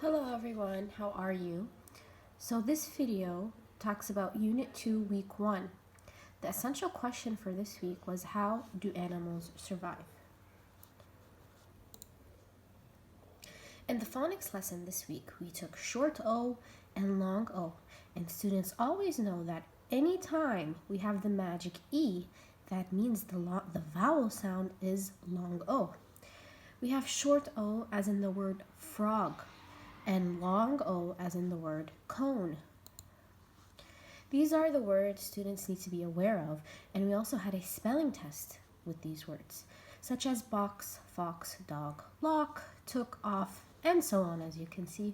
Hello everyone, how are you? So this video talks about Unit 2, Week 1. The essential question for this week was, how do animals survive? In the phonics lesson this week, we took short O and long O. And students always know that anytime we have the magic E, that means the vowel sound is long O. We have short O as in the word frog, and long O as in the word cone. These are the words students need to be aware of, and we also had a spelling test with these words, such as box, fox, dog, lock, took, off, and so on, as you can see.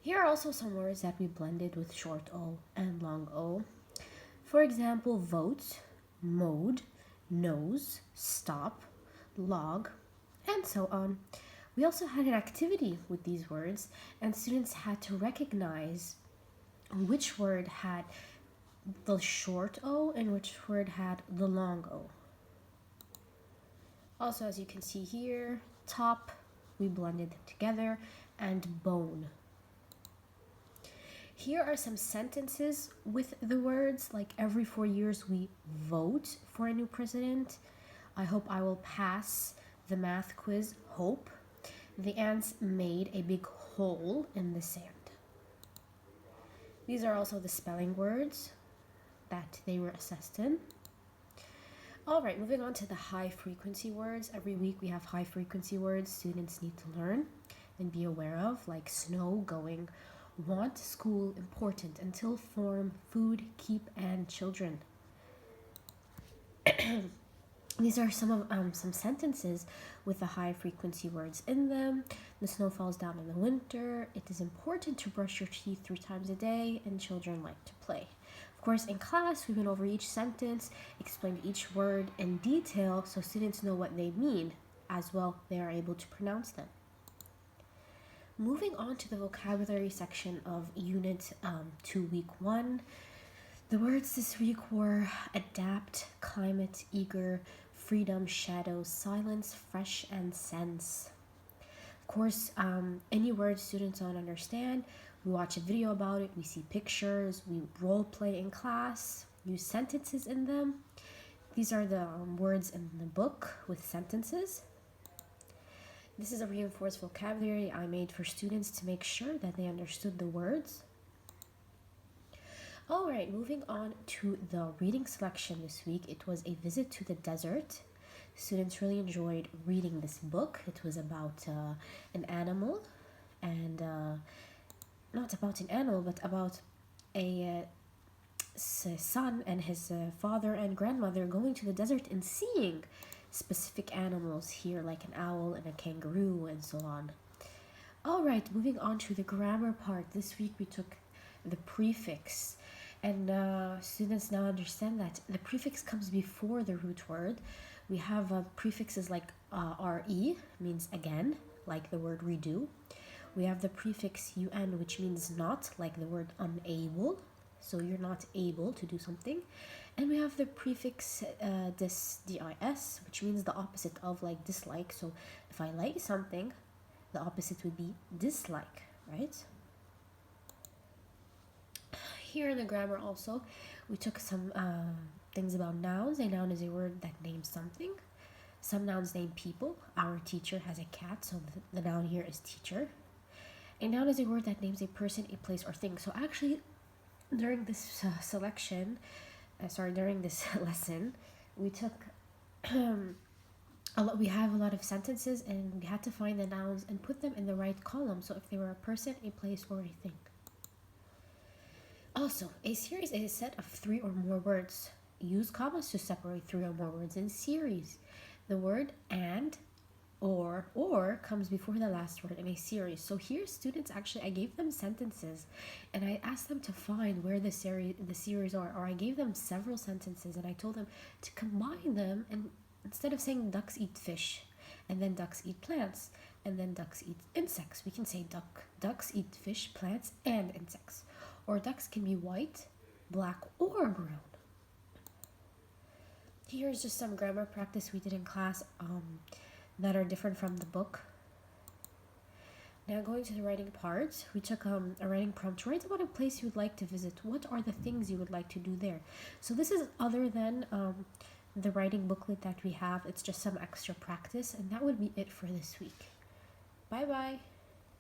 Here are also some words that we blended with short O and long O. For example, vote, mode, nose, stop, log, and so on. We also had an activity with these words, and students had to recognize which word had the short O and which word had the long O. Also, as you can see here, top, we blended them together, and bone. Here are some sentences with the words, like every 4 years we vote for a new president. I hope I will pass the math quiz, hope. The ants made a big hole in the sand. These are also the spelling words that they were assessed in. All right, moving on to the high frequency words. Every week we have high frequency words students need to learn and be aware of, like snow, going, want, school, important, until, form, food, keep, and children. These are some sentences with the high frequency words in them. The snow falls down in the winter. It is important to brush your teeth 3 times a day, and children like to play. Of course, in class, we went over each sentence, explained each word in detail so students know what they mean. As well, they are able to pronounce them. Moving on to the vocabulary section of Unit 2, Week 1. The words this week were adapt, climate, eager, freedom, shadow, silence, fresh, and sense. Of course, any word students don't understand, we watch a video about it, we see pictures, we role play in class, use sentences in them. These are the words in the book with sentences. This is a reinforced vocabulary I made for students to make sure that they understood the words. All right, moving on to the reading selection this week. It was a visit to the desert. Students really enjoyed reading this book. It was about an animal, and not about an animal, but about a son and his father and grandmother going to the desert and seeing specific animals here, like an owl and a kangaroo and so on. All right, moving on to the grammar part. This week we took the prefix, and students now understand that the prefix comes before the root word. We have prefixes like re, means again, like the word redo. We have the prefix un, which means not, like the word unable, so you're not able to do something. And we have the prefix dis, which means the opposite of, like dislike. So if I like something, the opposite would be dislike, right? Here in the grammar also, we took some things about nouns. A noun is a word that names something. Some nouns name people. Our teacher has a cat, so the noun here is teacher. A noun is a word that names a person, a place, or thing. So actually, during this during this lesson, we took we have a lot of sentences, and we had to find the nouns and put them in the right column. So if they were a person, a place, or a thing. Also, a series is a set of 3 or more words. Use commas to separate 3 or more words in series. The word and or comes before the last word in a series. So here, students, actually, I gave them sentences, and I asked them to find where the series are, or I gave them several sentences, and I told them to combine them, and instead of saying ducks eat fish, and then ducks eat plants, and then ducks eat insects, we can say ducks eat fish, plants, and insects. Or ducks can be white, black, or brown. Here's just some grammar practice we did in class that are different from the book. Now going to the writing part, we took a writing prompt. Write about a place you would like to visit. What are the things you would like to do there? So this is other than the writing booklet that we have. It's just some extra practice, and that would be it for this week. Bye bye.